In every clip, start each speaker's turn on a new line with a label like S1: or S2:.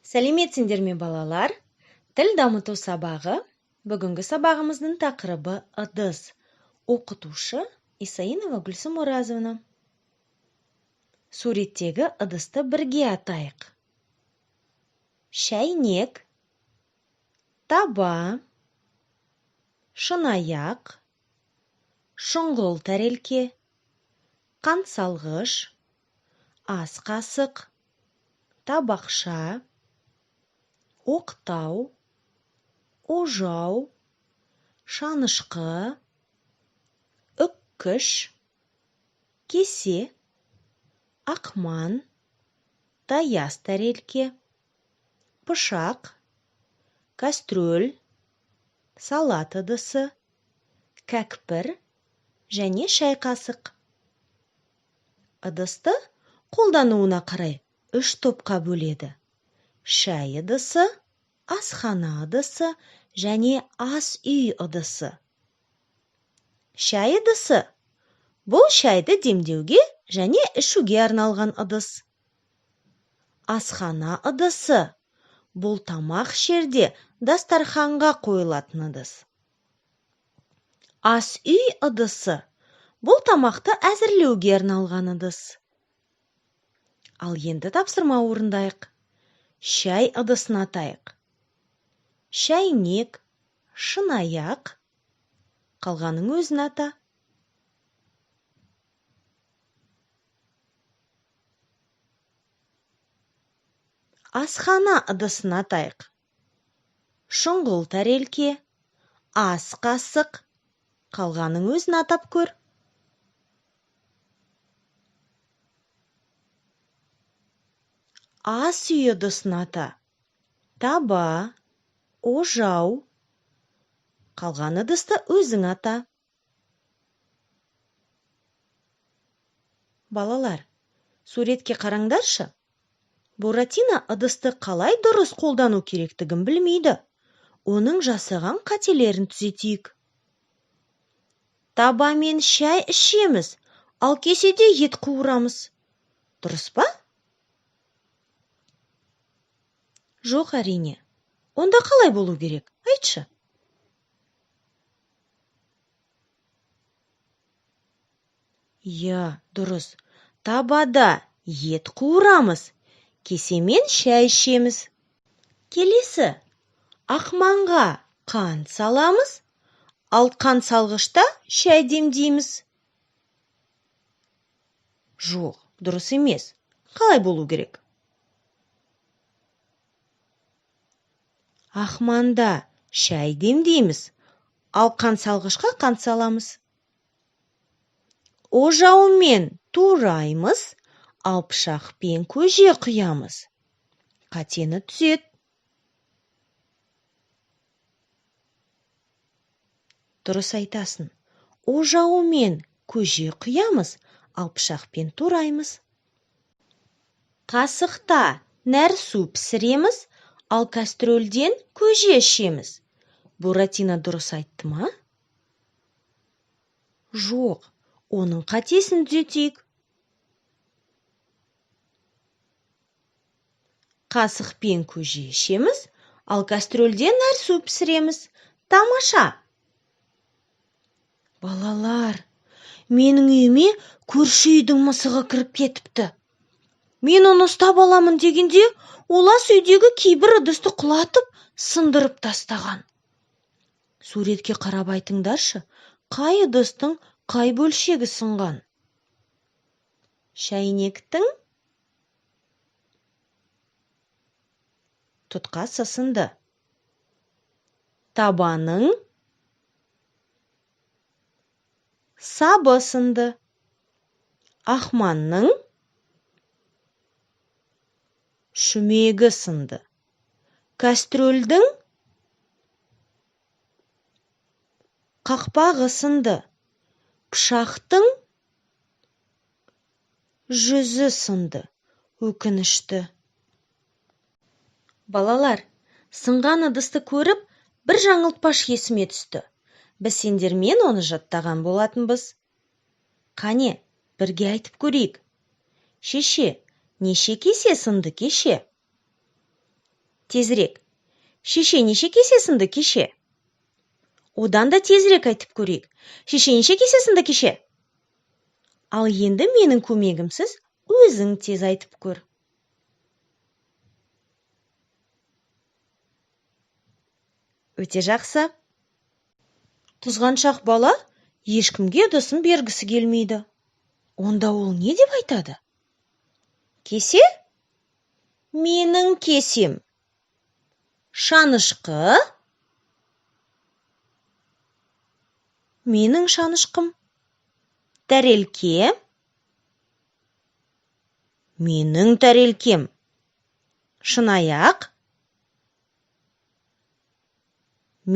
S1: Сәлеметсіңдер ме, балалар? Тіл дамыту сабағы. Бүгінгі сабағымыздың тақырыбы ыдыс. Оқытушы Исаинова Гүлсім Оразовна. Суреттегі ыдысты бірге атайық. Шәйнек, таба, шынаяқ, шұңғыл тәрелке, қант салғыш, ас қасық, табақша, оқтау, ожау, шанышқы, үккіш, кесе, ақман, таяз тәрелке, пышақ, кастрюль, салат ыдысы, кәкпір және шай қасық. Ыдысты қолдануына қарай 3 топқа бөледі. Шай ыдысы, асхана ыдысы және ас үй ыдысы. Шай ыдысы бұл шайды демдеуге және ішуге арналған ыдыс. Асхана ыдысы бұл тамақ ішерде дастарханға қойылатын ыдыс. Ас үй ыдысы бұл тамақты әзірлеуге арналған ыдыс. Ал енді тапсырма орындайық. Шай ыдысын атайық. Шәйнек, шынаяқ, қалғаның өзін ата. Асхана ыдысын атайық. Шұңғыл тәрелке, ас қасық, қалғаның өзін атап көр. Ас үй ыдысын ата. Таба, ожау, қалған ыдысты өзің ата. Балалар, суретке қараңдаршы. Буратино ыдысты қалай дұрыс қолдану керектігін білмейді. Оның жасаған қателерін түзетейік. Табамен шай ішеміз, ал кеседе ет қуырамыз. Дұрыс па? Жоқ, әрине. Онда қалай болу керек? Айтшы. Дұрыс. Табада ет қуырамыз, кесемен шай ішеміз. Келесі, ақманға қант саламыз, ал қант салғышта шай демдейміз. Жоқ, дұрыс емес. Қалай болу керек? Ақманда шай демдейміз, ал қант салғышқа қант саламыз. Ожаумен тураймыз, ал пышақпен көже құямыз. Қатені түзет. Дұрыс айтасың. Ожаумен көже құямыз, ал пышақпен тураймыз. Қасықта нәр су пісіреміз, ал кастрөлден көже ішеміз. Буратино дұрыс айтты ма? Жоқ, оның қатесін түзетейік. Қасықпен көже ішеміз, ал кастрөлден нәр су пісіреміз. Тамаша! Балалар, менің үйіме көрші үйдің мысығы кіріп кетіпті. Мен оны ұстап аламын дегенде, ол ас үйдегі кейбір ыдысты құлатып, сындырып тастаған. Суретке қарап айтыңдаршы, қай ыдыстың қай бөлшегі сынған? Шәйнектің тұтқасы сынды. Табаның сабы сынды. Ақманның шүмегі сынды. Кастрөлдің қақпағы сынды. Пышақтың жүзі сынды. Өкінішті. Балалар, сынған ыдысты көріп, бір жаңылтпаш есіме түсті. Біз сендермен оны жаттаған болатынбыз. Қане, бірге айтып көрейік. Шеше, неше кесе сынды кеше? Тезірек. Шеше неше кесе сынды кеше? Одан да тезірек айтып көрейік. Шеше неше кесе сынды кеше? Ал енді менің көмегімсіз өзің тез айтып көр. Өте жақсы. Қызғаншақ бала ешкімге ыдысын бергісі келмейді. Онда ол не деп айтады? Кесе? Менің кесем. Шанышқы? Менің шанышқым. Тәрелке? Менің тәрелкем. Шынаяқ?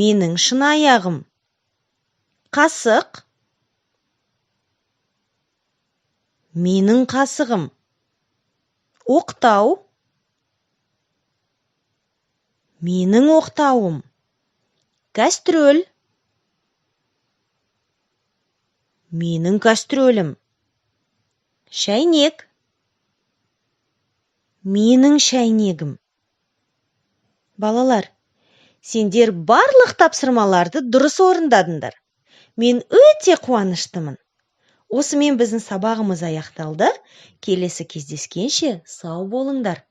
S1: Менің шынаяғым. Қасық? Менің қасығым. Оқтау? Менің оқтауым. Кастрөл? Менің кастрөлім. Шәйнек? Менің шәйнегім. Балалар, сендер барлық тапсырмаларды дұрыс орындадыңдар. Мен өте қуаныштымын. Осымен біздің сабағымыз аяқталды. Келесі кездескенше сау болыңдар.